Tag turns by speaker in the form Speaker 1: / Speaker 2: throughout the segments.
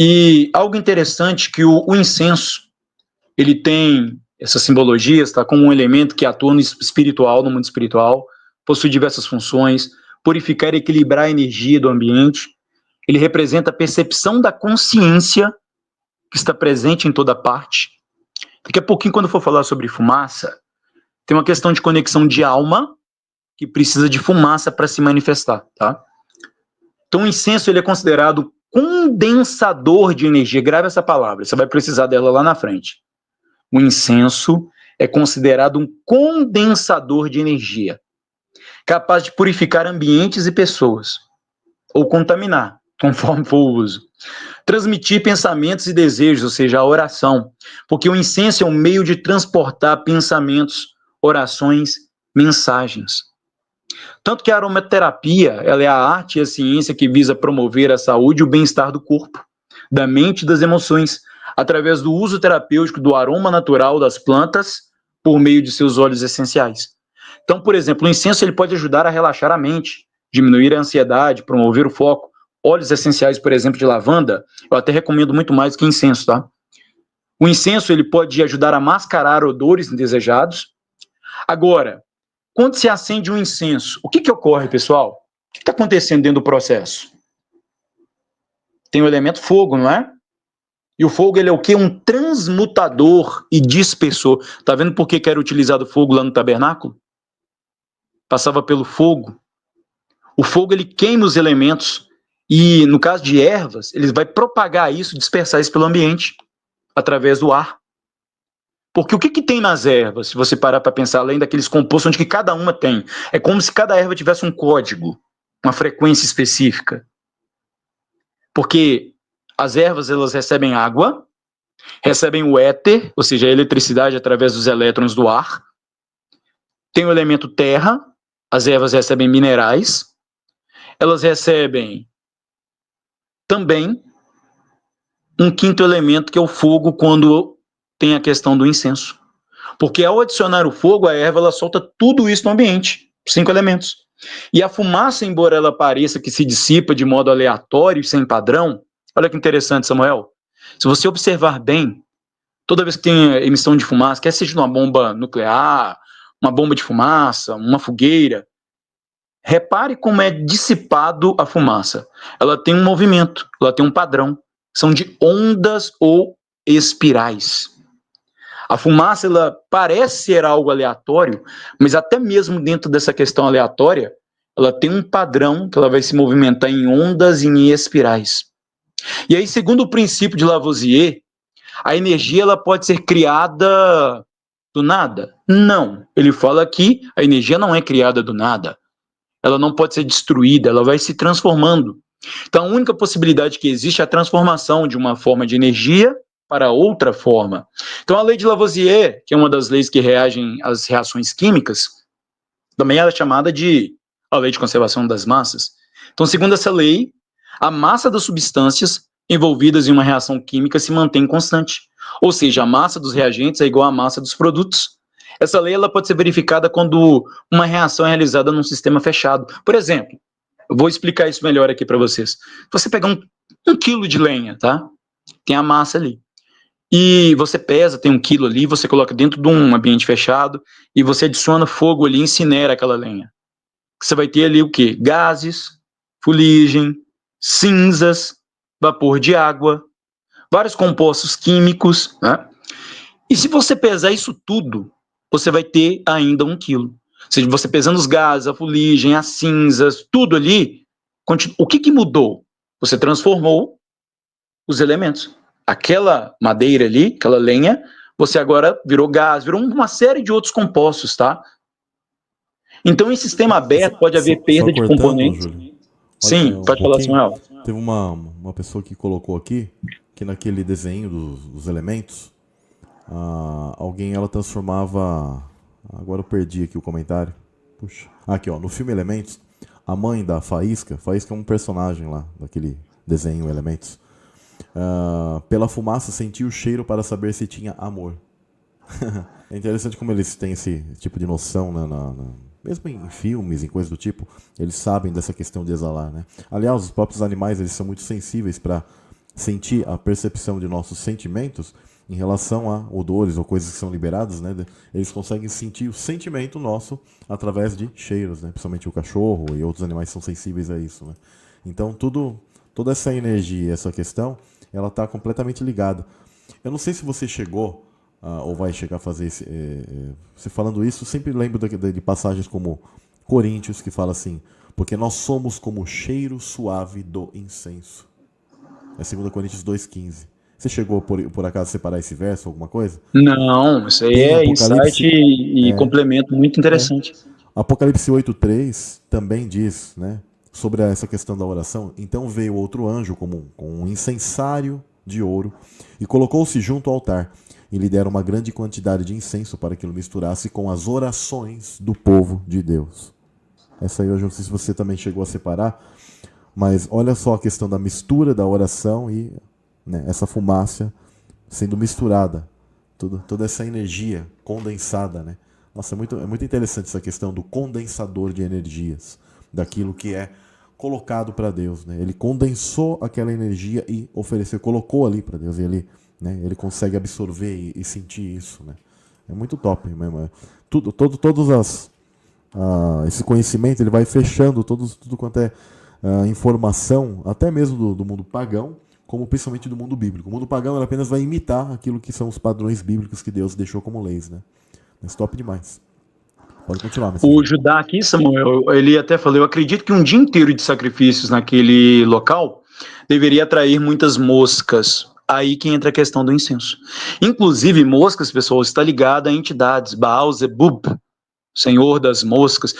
Speaker 1: E algo interessante que o incenso, ele tem essas simbologias, tá, como um elemento que atua no espiritual, no mundo espiritual, possui diversas funções, purificar e equilibrar a energia do ambiente. Ele representa a percepção da consciência que está presente em toda parte. Daqui a pouquinho, quando for falar sobre fumaça, tem uma questão de conexão de alma que precisa de fumaça para se manifestar, tá? Então, o incenso ele é considerado condensador de energia. Grave essa palavra, você vai precisar dela lá na frente. O incenso é considerado um condensador de energia, capaz de purificar ambientes e pessoas, ou contaminar, conforme for o uso. Transmitir pensamentos e desejos, ou seja, a oração, porque o incenso é um meio de transportar pensamentos, orações, mensagens. Tanto que a aromaterapia, ela é a arte e a ciência que visa promover a saúde e o bem-estar do corpo, da mente e das emoções, através do uso terapêutico do aroma natural das plantas por meio de seus óleos essenciais. Então, por exemplo, o incenso ele pode ajudar a relaxar a mente, diminuir a ansiedade, promover o foco. Óleos essenciais, por exemplo, de lavanda, eu até recomendo muito mais que incenso, tá? O incenso ele pode ajudar a mascarar odores indesejados. Agora, quando se acende um incenso, o que ocorre, pessoal? O que está acontecendo dentro do processo? Tem o elemento fogo, não é? E o fogo, ele é o quê? Um transmutador e dispersor. Tá vendo por que era utilizado fogo lá no tabernáculo? Passava pelo fogo. O fogo, ele queima os elementos. E, no caso de ervas, ele vai propagar isso, dispersar isso pelo ambiente, através do ar. Porque o que tem nas ervas, se você parar para pensar, além daqueles compostos onde que cada uma tem? É como se cada erva tivesse um código, uma frequência específica. Porque as ervas, elas recebem água, recebem o éter, ou seja, a eletricidade através dos elétrons do ar. Tem o elemento terra, as ervas recebem minerais. Elas recebem também um quinto elemento, que é o fogo, quando tem a questão do incenso. Porque ao adicionar o fogo, a erva ela solta tudo isso no ambiente, 5 elementos. E a fumaça, embora ela pareça que se dissipa de modo aleatório e sem padrão, olha que interessante, Samuel. Se você observar bem, toda vez que tem emissão de fumaça, quer seja uma bomba nuclear, uma bomba de fumaça, uma fogueira, repare como é dissipado a fumaça. Ela tem um movimento, ela tem um padrão. São de ondas ou espirais. A fumaça, ela parece ser algo aleatório, mas até mesmo dentro dessa questão aleatória, ela tem um padrão que ela vai se movimentar em ondas e em espirais. E aí, segundo o princípio de Lavoisier, a energia ela pode ser criada do nada? Não. Ele fala que a energia não é criada do nada. Ela não pode ser destruída, ela vai se transformando. Então, a única possibilidade que existe é a transformação de uma forma de energia para outra forma. Então, a lei de Lavoisier, que é uma das leis que reagem às reações químicas, também é chamada de a lei de conservação das massas. Então, segundo essa lei, a massa das substâncias envolvidas em uma reação química se mantém constante. Ou seja, a massa dos reagentes é igual à massa dos produtos. Essa lei ela pode ser verificada quando uma reação é realizada num sistema fechado. Por exemplo, eu vou explicar isso melhor aqui para vocês. Você pegar um quilo de lenha, tá? Tem a massa ali. E você pesa, tem 1 quilo ali, você coloca dentro de um ambiente fechado e você adiciona fogo ali e incinera aquela lenha. Você vai ter ali o quê? Gases, fuligem, cinzas, vapor de água, vários compostos químicos, né? E se você pesar isso tudo, você vai ter ainda 1 quilo. Ou seja, você pesando os gases, a fuligem, as cinzas, tudo ali, o que mudou? Você transformou os elementos. Aquela madeira ali, aquela lenha, você agora virou gás, virou uma série de outros compostos, tá? Então, em sistema aberto, pode haver perda de componentes.
Speaker 2: Júlio.
Speaker 1: Sim, pode falar, Samuel.
Speaker 2: Teve uma pessoa que colocou aqui, que naquele desenho dos elementos, alguém ela transformava. Agora eu perdi aqui o comentário. Puxa. Aqui, ó, no filme Elementos, a mãe da Faísca é um personagem lá, daquele desenho Elementos. Pela fumaça sentia o cheiro para saber se tinha amor. É interessante como eles têm esse tipo de noção, né, mesmo em filmes, em coisas do tipo, eles sabem dessa questão de exalar, né? Aliás, os próprios animais eles são muito sensíveis para sentir a percepção de nossos sentimentos em relação a odores ou coisas que são liberadas, né? Eles conseguem sentir o sentimento nosso através de cheiros, né? Principalmente o cachorro e outros animais são sensíveis a isso, né? Então toda essa energia, essa questão, ela está completamente ligada. Eu não sei se você chegou ou vai chegar a fazer você falando isso, sempre lembro de passagens como Coríntios, que fala assim: porque nós somos como o cheiro suave do incenso. É 2 Coríntios 2,15. Você chegou, por acaso, a separar esse verso, alguma coisa?
Speaker 1: Não, isso aí
Speaker 2: Tem
Speaker 1: é insight
Speaker 2: Apocalipse,
Speaker 1: e complemento muito interessante.
Speaker 2: Apocalipse 8,3 também diz, né, sobre essa questão da oração. Então veio outro anjo com um incensário de ouro e colocou-se junto ao altar. E lhe deram uma grande quantidade de incenso para que ele misturasse com as orações do povo de Deus. Essa aí eu não sei se você também chegou a separar, mas olha só a questão da mistura da oração e, né, essa fumaça sendo misturada. Toda essa energia condensada, né? Nossa, é muito interessante essa questão do condensador de energias, daquilo que é colocado para Deus, né? Ele condensou aquela energia e ofereceu, colocou ali para Deus, e ele consegue absorver e sentir isso, né? É muito top mesmo. Esse conhecimento ele vai fechando tudo quanto é informação, até mesmo do mundo pagão, como principalmente do mundo bíblico. O mundo pagão ele apenas vai imitar aquilo que são os padrões bíblicos que Deus deixou como leis, né? Mas top demais. Pode continuar, Messias.
Speaker 1: O Judá aqui, Samuel, ele até falou, eu acredito que um dia inteiro de sacrifícios naquele local deveria atrair muitas moscas. Aí que entra a questão do incenso. Inclusive, moscas, pessoal, está ligada a entidades, Baal, Zebub, Senhor das moscas.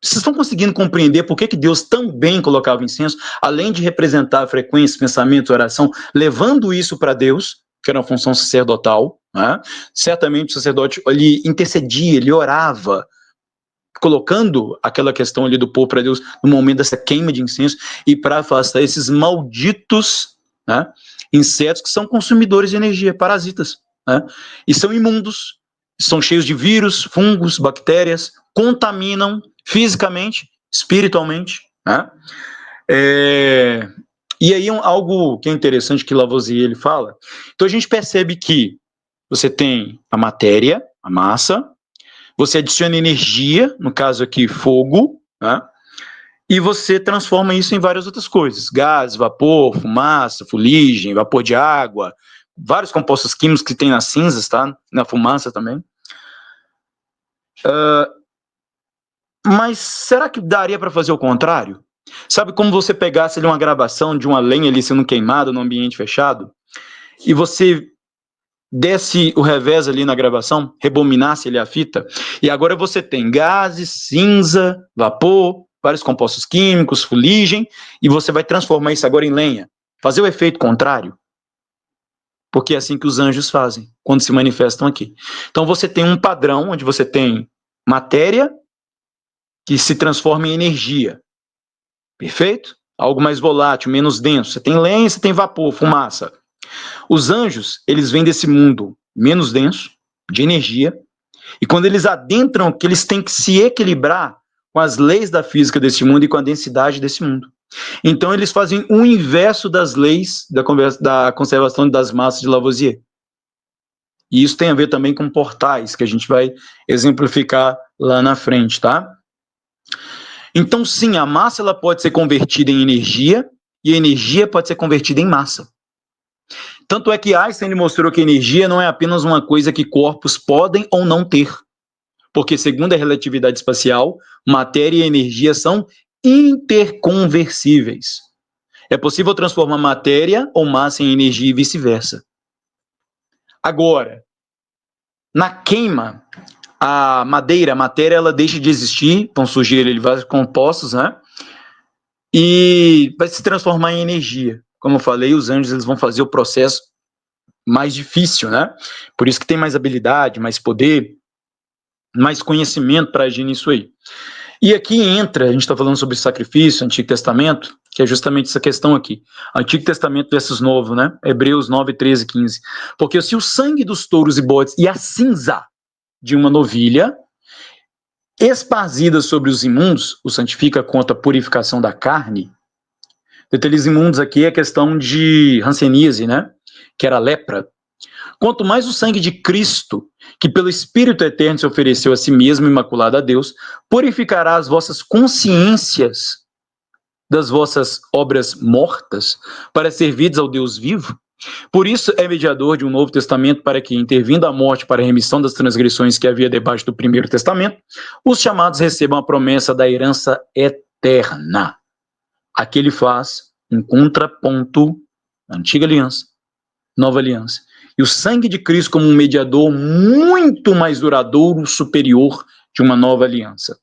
Speaker 1: Vocês estão conseguindo compreender por que Deus também colocava incenso, além de representar a frequência, pensamento, oração, levando isso para Deus, que era uma função sacerdotal, né? Certamente o sacerdote ele intercedia, ele orava, colocando aquela questão ali do povo para Deus no momento dessa queima de incenso e para afastar esses malditos, né, insetos que são consumidores de energia, parasitas, né, e são imundos, são cheios de vírus, fungos, bactérias, contaminam fisicamente, espiritualmente, né? E aí algo que é interessante que Lavoisier ele fala. Então a gente percebe que você tem a matéria, a massa, você adiciona energia, no caso aqui fogo, né? E você transforma isso em várias outras coisas, gás, vapor, fumaça, fuligem, vapor de água, vários compostos químicos que tem nas cinzas, tá? Na fumaça também. Mas será que daria para fazer o contrário? Sabe como você pegasse ali uma gravação de uma lenha ali sendo queimada no ambiente fechado e você desse o revés ali na gravação, rebominasse ali a fita, e agora você tem gases, cinza, vapor, vários compostos químicos, fuligem, e você vai transformar isso agora em lenha. Fazer o efeito contrário? Porque é assim que os anjos fazem, quando se manifestam aqui. Então você tem um padrão onde você tem matéria que se transforma em energia. Perfeito? Algo mais volátil, menos denso. Você tem lenha, você tem vapor, fumaça. Os anjos, eles vêm desse mundo menos denso, de energia, e quando eles adentram, que eles têm que se equilibrar com as leis da física desse mundo e com a densidade desse mundo. Então eles fazem o inverso das leis da conservação das massas de Lavoisier. E isso tem a ver também com portais, que a gente vai exemplificar lá na frente, tá? Então, sim, a massa ela pode ser convertida em energia e a energia pode ser convertida em massa. Tanto é que Einstein mostrou que energia não é apenas uma coisa que corpos podem ou não ter. Porque, segundo a relatividade espacial, matéria e energia são interconversíveis. É possível transformar matéria ou massa em energia e vice-versa. Agora, na queima, a matéria, ela deixa de existir, vão surgir ali vários compostos, né? E vai se transformar em energia. Como eu falei, os anjos eles vão fazer o processo mais difícil, né? Por isso que tem mais habilidade, mais poder, mais conhecimento para agir nisso aí. E aqui entra, a gente está falando sobre sacrifício, Antigo Testamento, que é justamente essa questão aqui. Antigo Testamento versus Novo, né? Hebreus 9, 13 e 15. Porque se o sangue dos touros e bodes e a cinza de uma novilha esparzida sobre os imundos o santifica contra a purificação da carne, Detalhes imundos aqui é a questão de hanseníase, né? Que era a lepra. Quanto mais o sangue de Cristo, que pelo Espírito Eterno se ofereceu a si mesmo, imaculado a Deus, purificará as vossas consciências das vossas obras mortas, para servides ao Deus vivo. Por isso é mediador de um novo testamento, para que, intervindo a morte para a remissão das transgressões que havia debaixo do primeiro testamento, os chamados recebam a promessa da herança eterna. Aqui ele faz um contraponto à antiga aliança, nova aliança. E o sangue de Cristo como um mediador muito mais duradouro, superior de uma nova aliança.